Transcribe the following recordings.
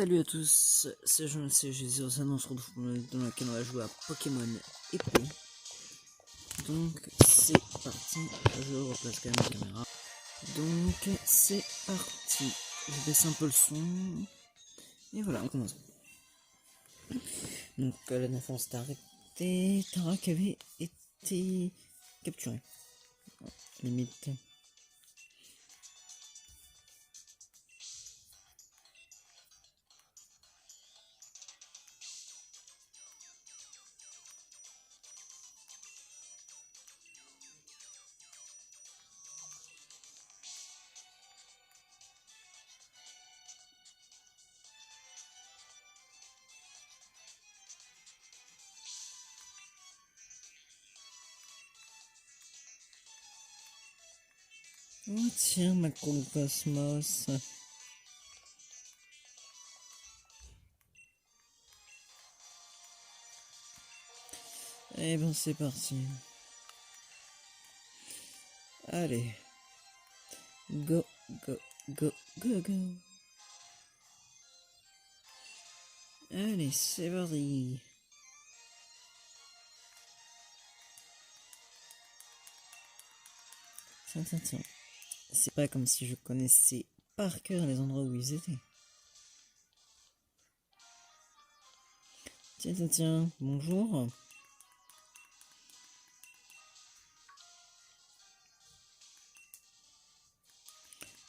Salut à tous, c'est Jean, c'est Jésus, on se retrouve dans laquelle on va jouer à Pokémon épée. Donc c'est parti, je replace quand même la caméra. Donc c'est parti, je baisse un peu le son. Et voilà, on commence. Donc la dernière fois on s'est arrêté, Tarak avait été capturé. Limite. Oh tiens, ma Cosmos. Eh ben c'est parti. Allez. Go, go, go, go, go. Allez, c'est parti. Tiens. C'est pas comme si je connaissais par cœur les endroits où ils étaient. Tiens, bonjour.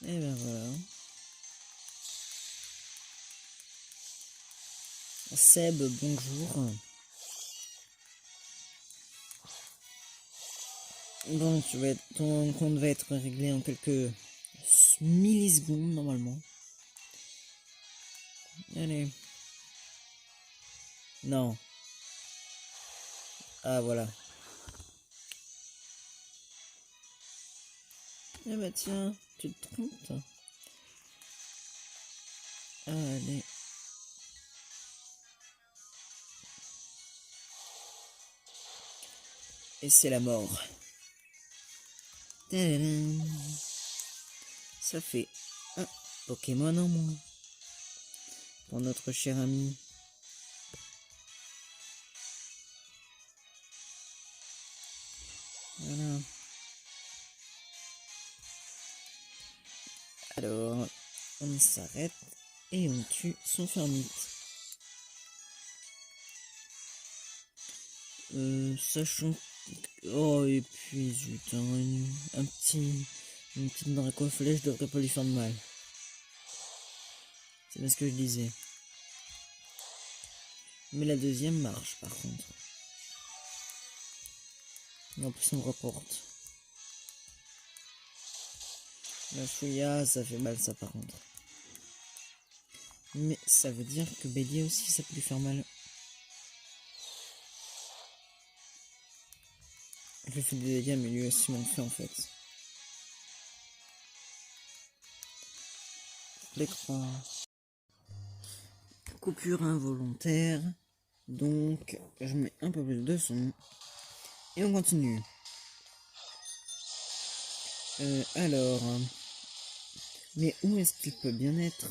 Et ben voilà. Seb, bonjour. Bon, ton compte va être réglé en quelques millisecondes normalement. Allez. Non. Ah voilà. Eh bah tiens, tu te trompes. Allez. Et c'est la mort. Tadadam. Ça fait un Pokémon en moins. Pour notre cher ami. Voilà. Alors, on s'arrête et on tue son fermite. Sachant... Oh, et puis, zut, une petite dracoflèche devrait pas lui faire de mal. C'est bien ce que je disais. Mais la deuxième marche, par contre. Et en plus, on me reporte. La chouïa, ça fait mal, ça, par contre. Mais ça veut dire que Bélier aussi, ça peut lui faire mal. Je lui fais des dégâts, mais lui aussi m'en fait, en fait. L'écran. Coupure involontaire. Donc, je mets un peu plus de son. Et on continue. Alors... Mais où est-ce qu'il peut bien être?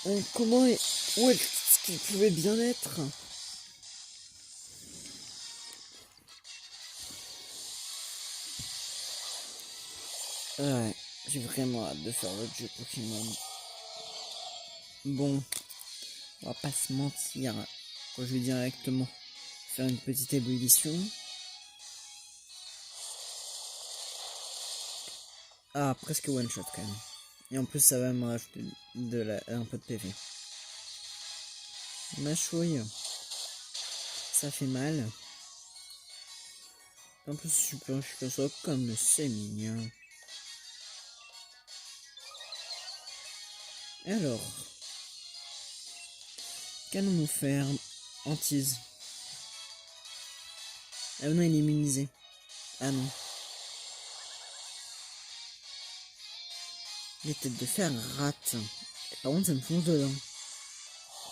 Où est-ce qu'il pouvait bien être? Ouais, j'ai vraiment hâte de faire votre jeu Pokémon. Bon, on va pas se mentir. Quand je vais directement faire une petite ébullition. Ah, presque one shot quand même. Et en plus, ça va me rajouter un peu de PV. Ma chouille. Ça fait mal. En plus, super ça comme c'est mignon. Alors, qu'allons-nous faire? Hantise. Ah non, il est immunisé. Ah non. Les têtes de fer rate. Par contre, ça me fonce dedans.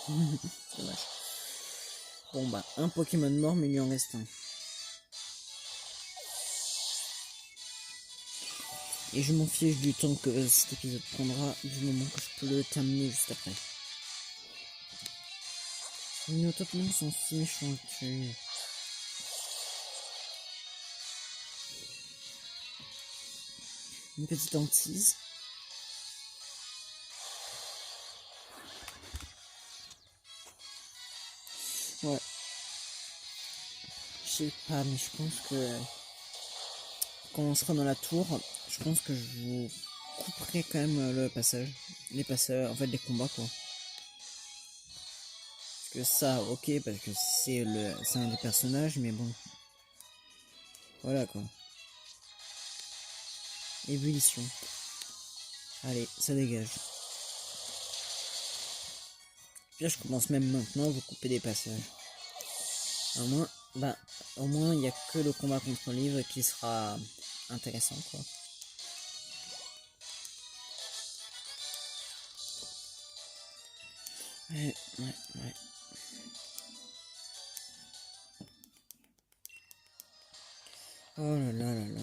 C'est dommage. Bon bah, un Pokémon mort, mais il lui en reste un. Et je m'en fiche du temps que cet épisode prendra, du moment que je peux le terminer juste après. Mais au top même s'en fiche, on tue. Une petite hantise. Ouais. Je sais pas, mais je pense que quand on sera dans la tour, je pense que je vous couperai quand même le passage. Les passages, en fait, les combats, quoi. Parce que ça, ok, parce que c'est un des personnages, mais bon. Voilà, quoi. Ébullition. Allez, ça dégage. Puis là, je commence même maintenant à vous couper des passages. Au moins, il n'y a que le combat contre le livre qui sera intéressant, quoi. Ouais. Oh là là là là.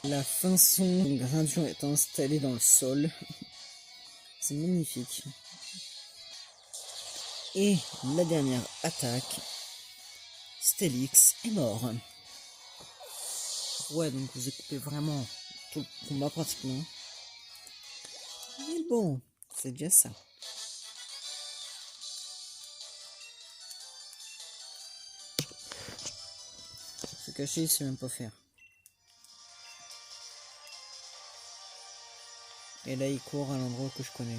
La façon dont Grindion est installé dans le sol, c'est magnifique. Et la dernière attaque, Stélix est mort. Ouais, donc vous écoutez vraiment tout le combat pratiquement. Mais bon, c'est déjà ça. Se cacher, il sait même pas faire. Et là, il court à l'endroit que je connais.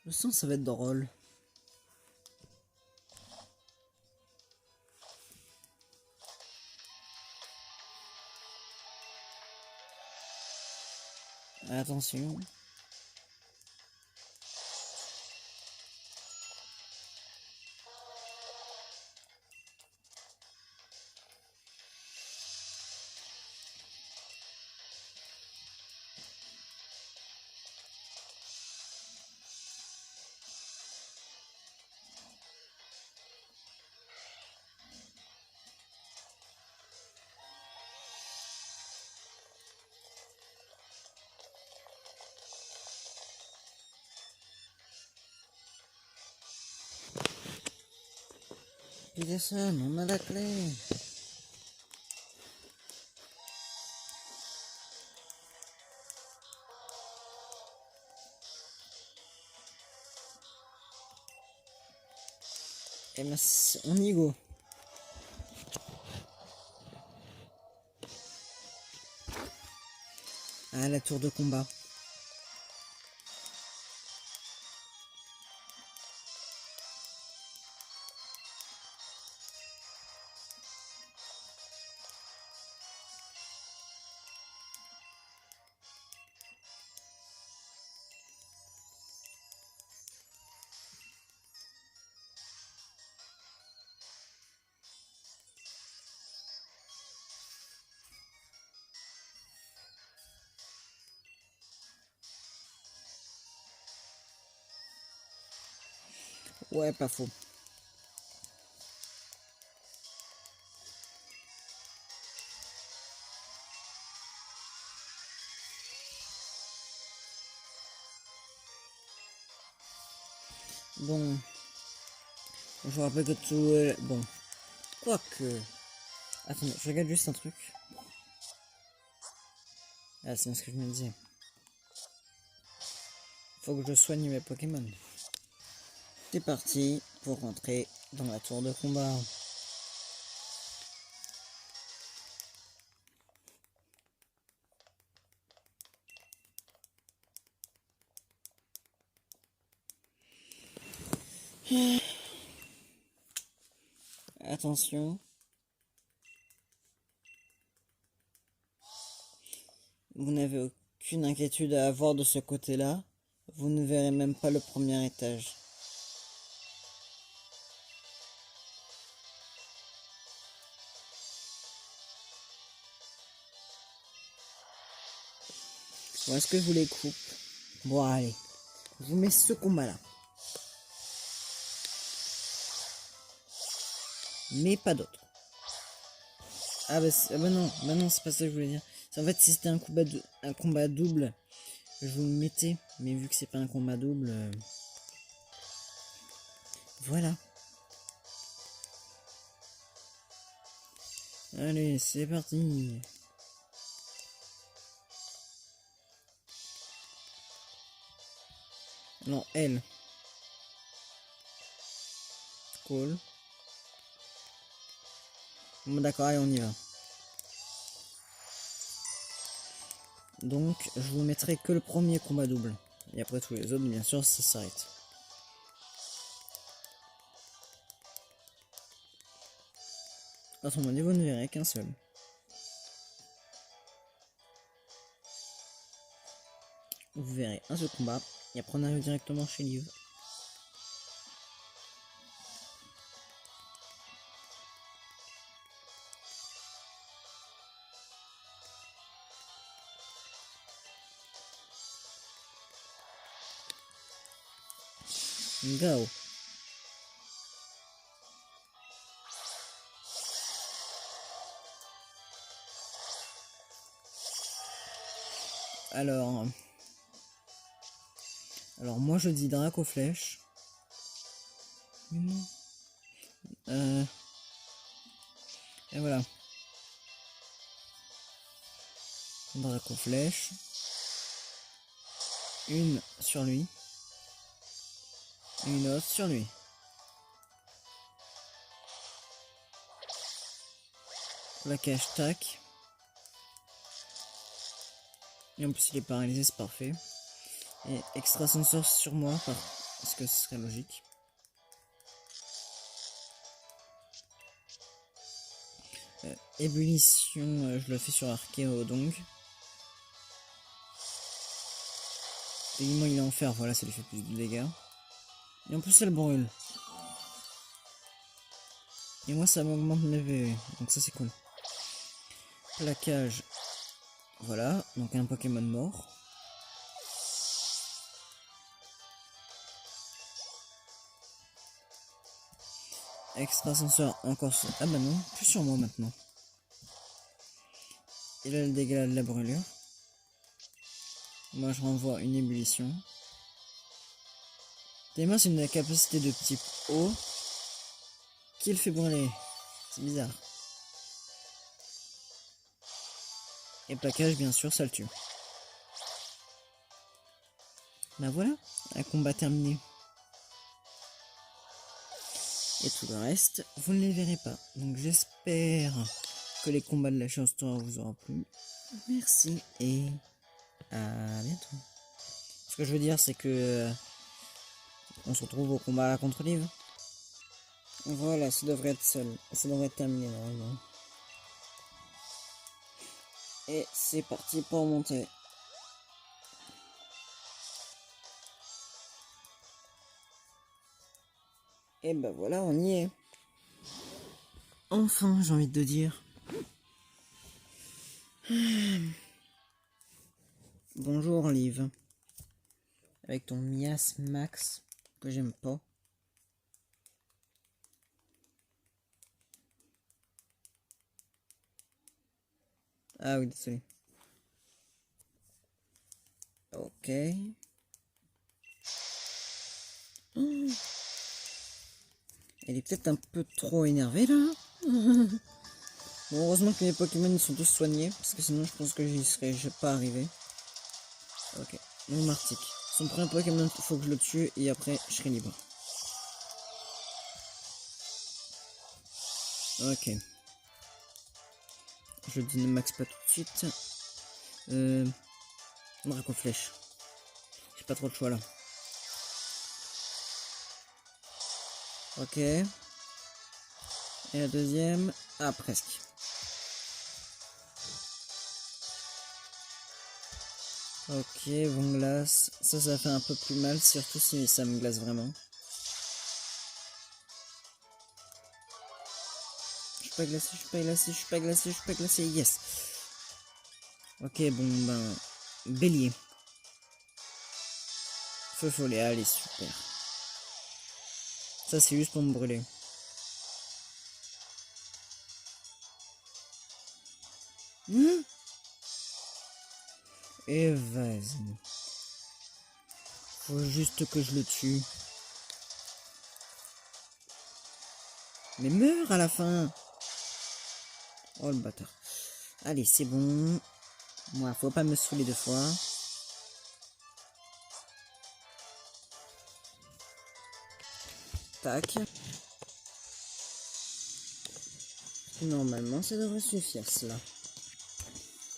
Je sens que ça va être drôle. Attention. Peterson, on a la clé. Et ben, on y go. Ah, la tour de combat. Ouais, pas faux. Bon, je vous rappelle que tout... bon, quoique... Attendez, je regarde juste un truc. Ah, c'est ce que je me disais. Faut que je soigne mes Pokémon. C'est parti pour rentrer dans la tour de combat. Attention. Vous n'avez aucune inquiétude à avoir de ce côté-là. Vous ne verrez même pas le premier étage. Bon, est-ce que je vous les coupe? Bon, allez. Je vous mets ce combat-là. Mais pas d'autre. Ah bah non, c'est pas ça que je voulais dire. En fait, si c'était un combat double, je vous le mettais. Mais vu que c'est pas un combat double, voilà. Allez, c'est parti. Non, elle. Cool. Bon, d'accord, allez, on y va. Donc, je vous mettrai que le premier combat double. Et après tous les autres, bien sûr, ça s'arrête. Autrement dit, vous ne verrez qu'un seul. Vous verrez un seul combat. Et après, on arrive directement chez Liv. Go. Alors moi je dis Drac aux flèches. Mais non. Et voilà. Drac aux flèches. Une sur lui. Et une autre sur lui. Plaquage, tac. Et en plus il est paralysé, c'est parfait. Et extrasenseur sur moi, parce que ce serait logique. Ébullition, je le fais sur Archéo donc. Et moi il est en fer, voilà, ça lui fait plus de dégâts. Et en plus elle brûle. Et moi ça m'augmente mes VV, donc ça c'est cool. Plaquage. Voilà, donc un Pokémon mort. Extrasenseur encore sur... Ah bah non, plus sur moi maintenant. Il a le dégât de la brûlure. Moi je renvoie une ébullition. Témoin c'est une capacité de type eau qui le fait brûler. C'est bizarre. Et plaquage bien sûr ça le tue. Bah voilà, un combat terminé. Et tout le reste, vous ne les verrez pas. Donc j'espère que les combats de la Chance-Tour vous auront plu. Merci et à bientôt. Ce que je veux dire c'est que on se retrouve au combat contre Liv. Voilà, ça devrait être seul. Ça devrait être terminé normalement. Et c'est parti pour monter. Et bah voilà, on y est. Enfin, j'ai envie de dire. Bonjour Liv. Avec ton Mias Max que j'aime pas. Ah oui, désolé. Ok. Oh. Elle est peut-être un peu trop énervée là. Bon, heureusement que mes Pokémon sont tous soignés, parce que sinon je pense que j'y serais pas arrivé. Ok, donc Martic. Son premier Pokémon, il faut que je le tue et après je serai libre. Ok. Je Dynamax pas tout de suite. Drac aux flèches. J'ai pas trop de choix là. Ok. Et la deuxième. Ah, presque. Ok, bon glace. Ça fait un peu plus mal, surtout si ça me glace vraiment. Je suis pas glacé, je suis pas glacé, je suis pas glacé, je suis pas glacé, yes. Ok, bon ben... Bélier. Feu follet, allez, super. Ça c'est juste pour me brûler. Et vas-y. Faut juste que je le tue. Mais meurs à la fin. Oh le bâtard. Allez, c'est bon. Moi, faut pas me saouler 2 fois. Tac. Normalement, ça devrait suffire, cela.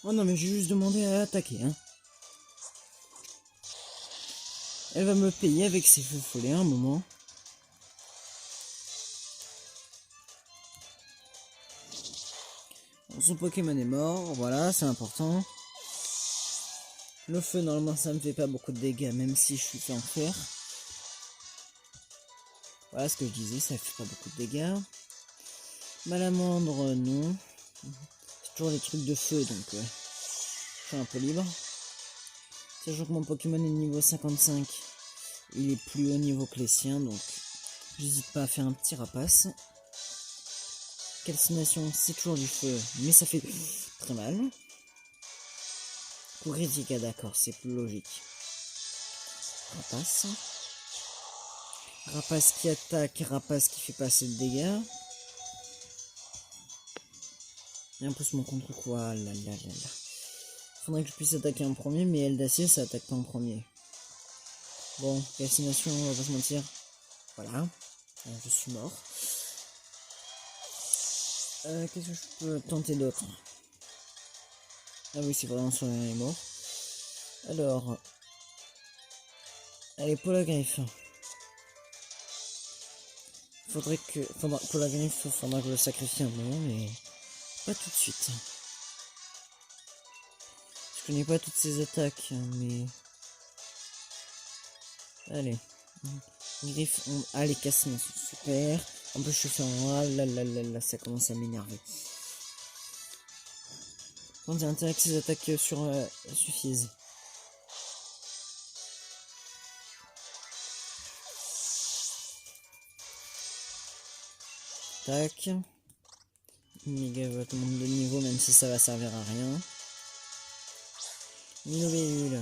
Oh non, mais j'ai juste demandé à attaquer, hein. Elle va me payer avec ses feux follets un moment. Son Pokémon est mort, voilà, c'est important. Le feu, normalement, ça me fait pas beaucoup de dégâts, même si je suis fait en fer. Voilà ce que je disais, ça fait pas beaucoup de dégâts. Malamandre, non. C'est toujours des trucs de feu, donc je suis un peu libre. Sachant que mon Pokémon est niveau 55, il est plus haut niveau que les siens, donc j'hésite pas à faire un petit rapace. Calcination, c'est toujours du feu, mais ça fait très mal. Courédica, d'accord, c'est plus logique. Rapace. Rapace qui attaque, rapace qui fait passer de dégâts. Et en plus mon contre quoi, là. Faudrait que je puisse attaquer en premier, mais elle d'acier ça attaque pas en premier. Bon, calcination, on va pas se mentir. Voilà, je suis mort. Qu'est-ce que je peux tenter d'autre? Ah oui, c'est vraiment sur les morts. Alors, allez, Polagriffe. Polagriffe, faudra que je le sacrifie un moment, mais pas tout de suite. Je connais pas toutes ces attaques, mais... Allez. Griffe, allez, calcination, super. En plus, je fais un... Ah là, ça commence à m'énerver. On dirait intérêt que ces attaques suffisent. Tac. Mégavolt monte de niveau, même si ça va servir à rien. Minovéhule.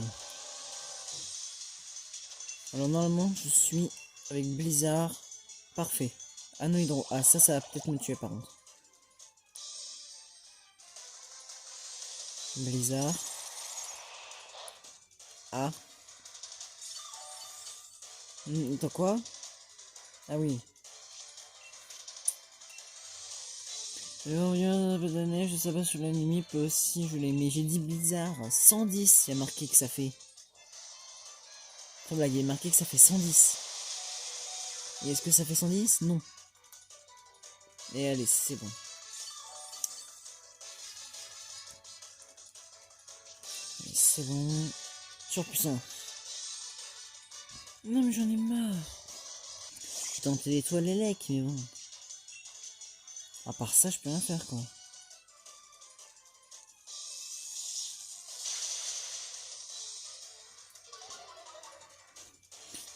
Alors normalement, je suis avec Blizzard. Parfait. Anohydro. Ah, ça va peut-être me tuer par contre. Blizzard. Ah. T'as quoi? Ah oui. Le Orion de la neige, je sais pas sur l'ennemi peut aussi je l'ai. Mais j'ai dit Blizzard. 110, il y a marqué que ça fait. Trop blague, il y a marqué que ça fait 110. Et est-ce que ça fait 110? Non. Et allez, c'est bon. C'est bon. Surpuissant. Non mais j'en ai marre. J'ai tenté l'étoile élec, mais bon. À part ça, je peux rien faire quoi.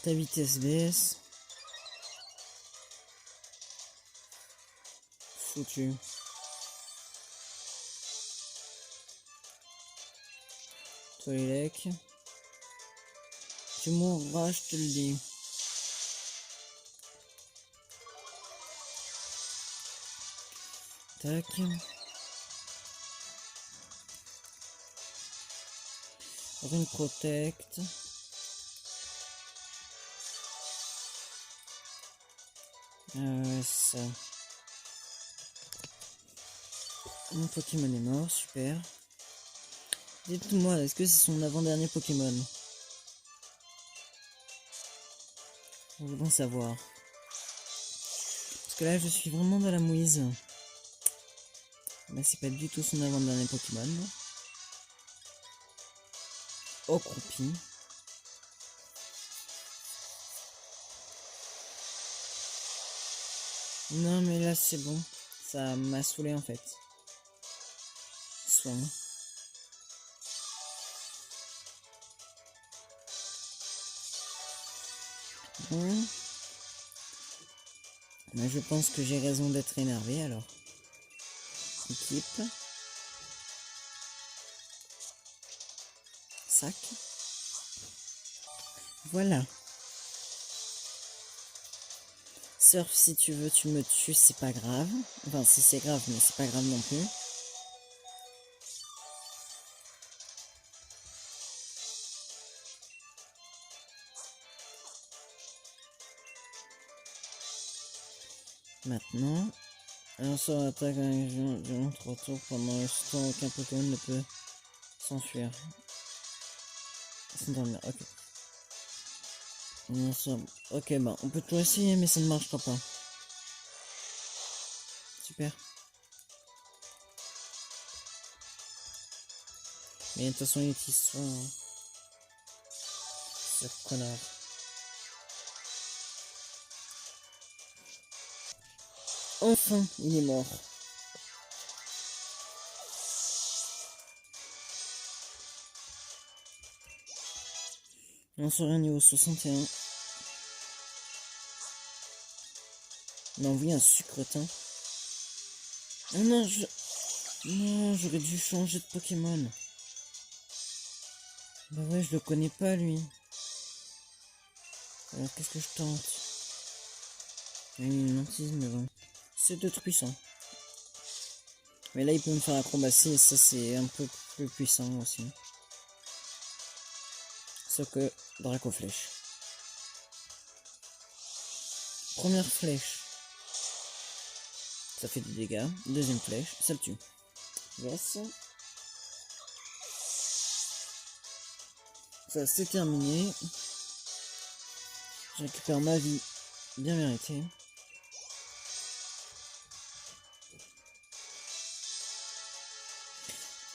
Ta vitesse baisse. Foutu. Toi élec. Tu mourras, je te le dis. Tac. Rune protect. Ça. Mon Pokémon est mort, super. Dites-moi, est-ce que c'est son avant-dernier Pokémon? Je voudrais savoir. Parce que là, je suis vraiment dans la mouise. Là, c'est pas du tout son avant-dernier Pokémon. accroupi. Non mais là c'est bon. Ça m'a saoulé en fait. Soin. Bon. Mais je pense que j'ai raison d'être énervé alors. Équipe. Sac. Voilà. Surf si tu veux, tu me tues, c'est pas grave. Enfin, si c'est grave, mais c'est pas grave non plus. Maintenant, un sort attaque un géant durant 3 tours pendant le temps aucun Pokémon ne peut s'enfuir. Ok. Ok, bah on peut tout essayer, mais ça ne marchera pas. Super. Mais de toute façon, il utilise son... Ce connard. Enfin, il est mort. On serait niveau 61. On a envoyé un sucretin. Oh non, non, j'aurais dû changer de Pokémon. Bah ouais, je le connais pas, lui. Alors, qu'est-ce que je tente? Une hantise, mais bon. C'est de trop puissant. Mais là, il peut me faire acrobatie, et ça, c'est un peu plus puissant aussi. Sauf que, Draco Flèche. Première flèche. Ça fait des dégâts. Deuxième flèche, ça le tue. Yes. Ça, c'est terminé. Je récupère ma vie. Bien mérité.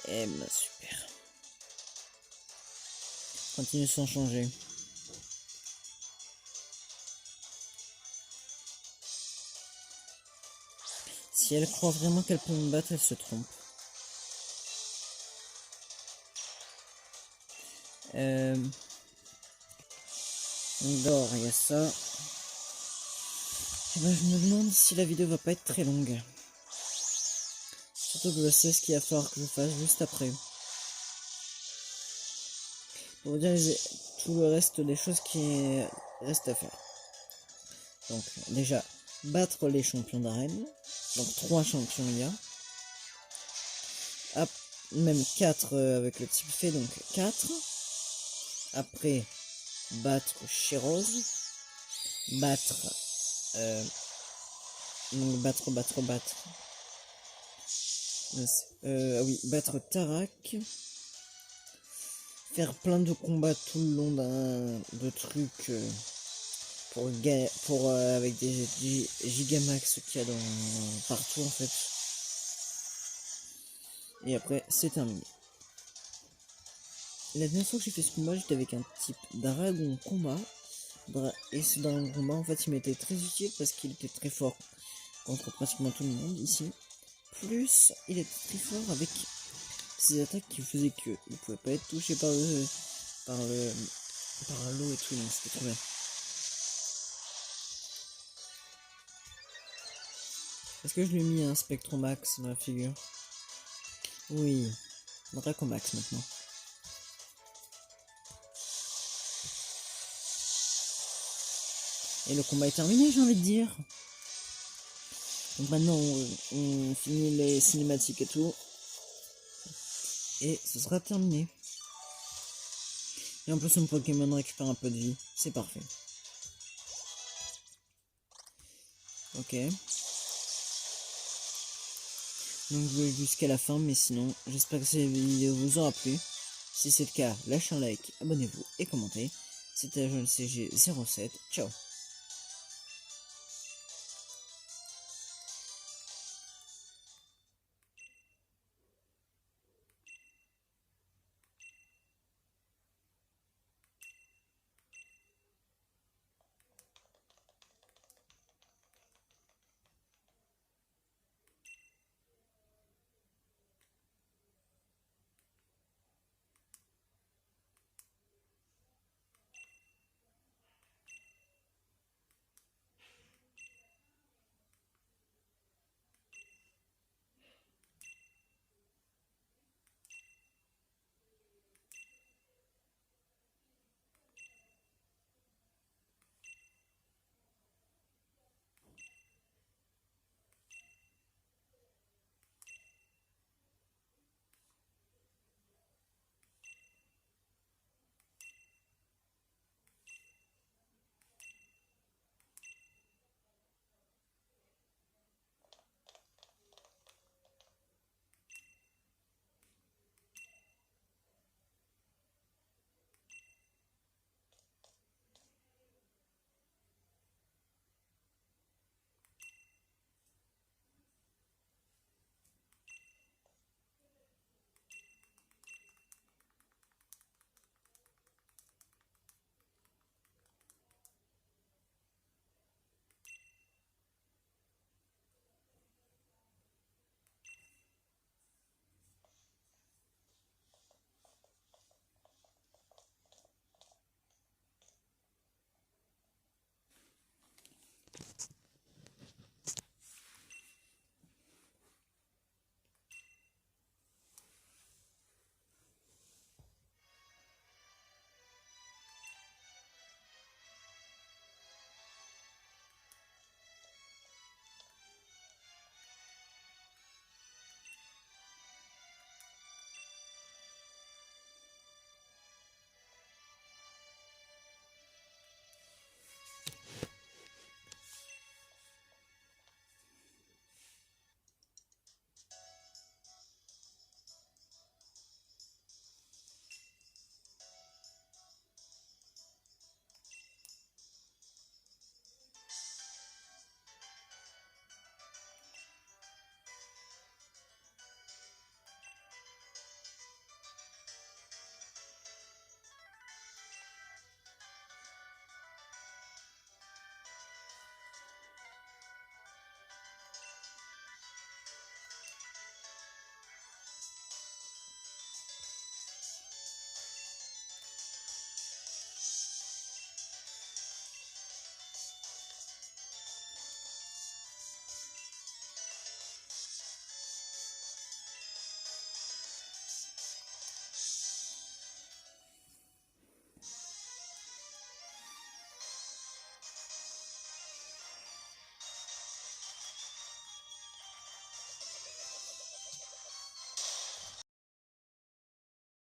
Eh ben, super. Continue sans changer. Si elle croit vraiment qu'elle peut me battre, elle se trompe. D'or, il y a ça. Et ben, je me demande si la vidéo va pas être très longue. Surtout que je sais ce qu'il va falloir que je fasse juste après. Pour vous dire tout le reste des choses qui restent à faire. Donc, déjà, battre les champions d'arène. Donc, 3 champions il y a. Même 4 avec le type fait, donc 4. Après, battre Chirose. Battre. Donc, battre. Oui, battre Tarak. Faire plein de combats tout le long de trucs avec des gigamax qu'il y a partout en fait. Et après, c'est terminé. La dernière fois que j'ai fait ce combat, j'étais avec un type Dragon combat. Et ce Dragon combat, en fait, il m'était très utile parce qu'il était très fort contre pratiquement tout le monde ici. Plus, il était très fort avec ses attaques qui faisaient que il pouvait pas être touché par l'eau et tout, donc c'était trop bien. Est-ce que je lui ai mis un Spectromax dans la figure? Oui, Dracomax maintenant. Et le combat est terminé, j'ai envie de dire. Donc maintenant, on finit les cinématiques et tout. Et ce sera terminé. Et en plus, mon Pokémon récupère un peu de vie. C'est parfait. Ok. Donc je vais jusqu'à la fin, mais sinon, j'espère que cette vidéo vous aura plu. Si c'est le cas, lâchez un like, abonnez-vous et commentez. C'était JohnCG07. Ciao.